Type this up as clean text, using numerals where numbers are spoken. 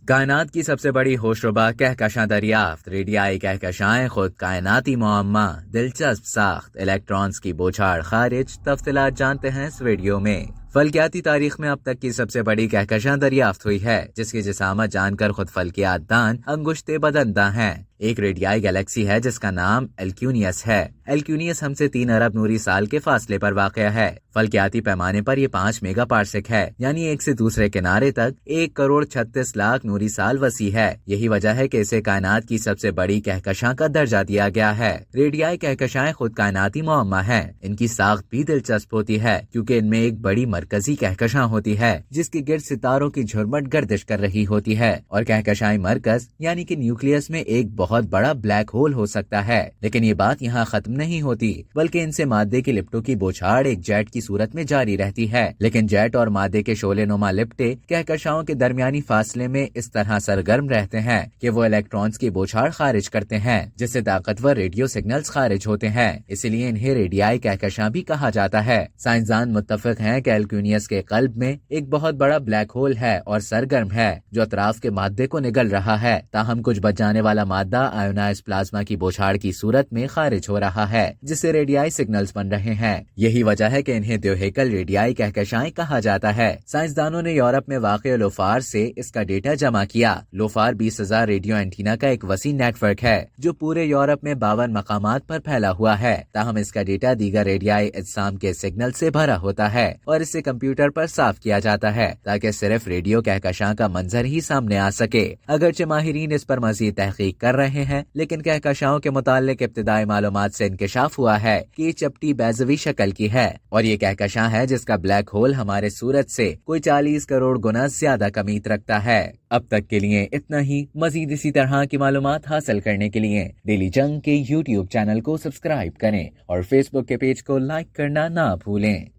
کائنات کی سب سے بڑی ہوشربا کہکشاں دریافت، ریڈیائی کہکشائیں خود کائناتی معمہ، دلچسپ ساخت، الیکٹرانز کی بوچھاڑ خارج۔ تفصیلات جانتے ہیں اس ویڈیو میں۔ فلکیاتی تاریخ میں اب تک کی سب سے بڑی کہکشاں دریافت ہوئی ہے، جس کی جسامت جان کر خود فلکیات دان انگشت بدنداں ہیں۔ ایک ریڈیائی گلیکسی ہے جس کا نام ایلکیونیس ہے۔ ایلکیونیس ہم سے 3 ارب نوری سال کے فاصلے پر واقع ہے۔ فلکیاتی پیمانے پر یہ 5 میگا پارسیک ہے، یعنی ایک سے دوسرے کنارے تک 1,36,00,000 نوری سال وسیع ہے۔ یہی وجہ ہے کہ اسے کائنات کی سب سے بڑی کہکشاں کا درجہ دیا گیا ہے۔ ریڈیائی کہکشائیں خود کائناتی معمہ ہیں۔ ان کی ساخت بھی دلچسپ ہوتی ہے کیونکہ ان میں ایک بڑی مرکزی کہکشاں ہوتی ہے جس کے گرد ستاروں کی جھرمٹ گردش کر رہی ہوتی ہے، اور کہکشائی مرکز یعنی کہ نیوکلیس میں ایک بہت بڑا بلیک ہول ہو سکتا ہے۔ لیکن یہ بات یہاں ختم نہیں ہوتی، بلکہ ان سے مادے کی لپٹوں کی بوچھاڑ ایک جیٹ کی صورت میں جاری رہتی ہے۔ لیکن جیٹ اور مادے کے شعلے نما لپٹے کہکشاؤں کے درمیانی فاصلے میں اس طرح سرگرم رہتے ہیں کہ وہ الیکٹرانز کی بوچھاڑ خارج کرتے ہیں، جس سے طاقتور ریڈیو سگنلز خارج ہوتے ہیں۔ اسی لیے انہیں ریڈیائی کہکشاں بھی کہا جاتا ہے۔ سائنسدان متفق ہیں کہ ایلکیونیس کے قلب میں ایک بہت بڑا بلیک ہول ہے اور سرگرم ہے، جو اطراف کے مادے کو نگل رہا ہے، تاہم کچھ بچ جانے والا مادہ آئونائز پلازما کی بوچھاڑ کی صورت میں خارج ہو رہا ہے، جس سے ریڈیائی سگنلز بن رہے ہیں۔ یہی وجہ ہے کہ انہیں دیوہیکل ریڈیائی کہکشائیں کہا جاتا ہے۔ سائنسدانوں نے یورپ میں واقع لوفار سے اس کا ڈیٹا جمع کیا۔ لوفار 20,000 ریڈیو اینٹینا کا ایک وسیع نیٹ ورک ہے جو پورے یورپ میں 52 مقامات پر پھیلا ہوا ہے، تاہم اس کا ڈیٹا دیگر ریڈیائی اجسام کے سگنل سے بھرا ہوتا ہے اور اسے کمپیوٹر پر صاف کیا جاتا ہے تاکہ صرف ریڈیو کہکشاں کا منظر ہی سامنے آ سکے۔ اگرچہ ماہرین اس پر مزید تحقیق کر رہے ہیں، لیکن کہکشاؤں کے متعلق ابتدائی معلومات سے انکشاف ہوا ہے کہ یہ چپٹی بیضوی شکل کی ہے، اور یہ کہکشاں ہے جس کا بلیک ہول ہمارے سورج سے کوئی 40 کروڑ گنا زیادہ کمیت رکھتا ہے۔ اب تک کے لیے اتنا ہی۔ مزید اسی طرح کی معلومات حاصل کرنے کے لیے ڈیلی جنگ کے YouTube چینل کو سبسکرائب کریں اور فیس بک کے پیج کو لائک کرنا نہ بھولیں۔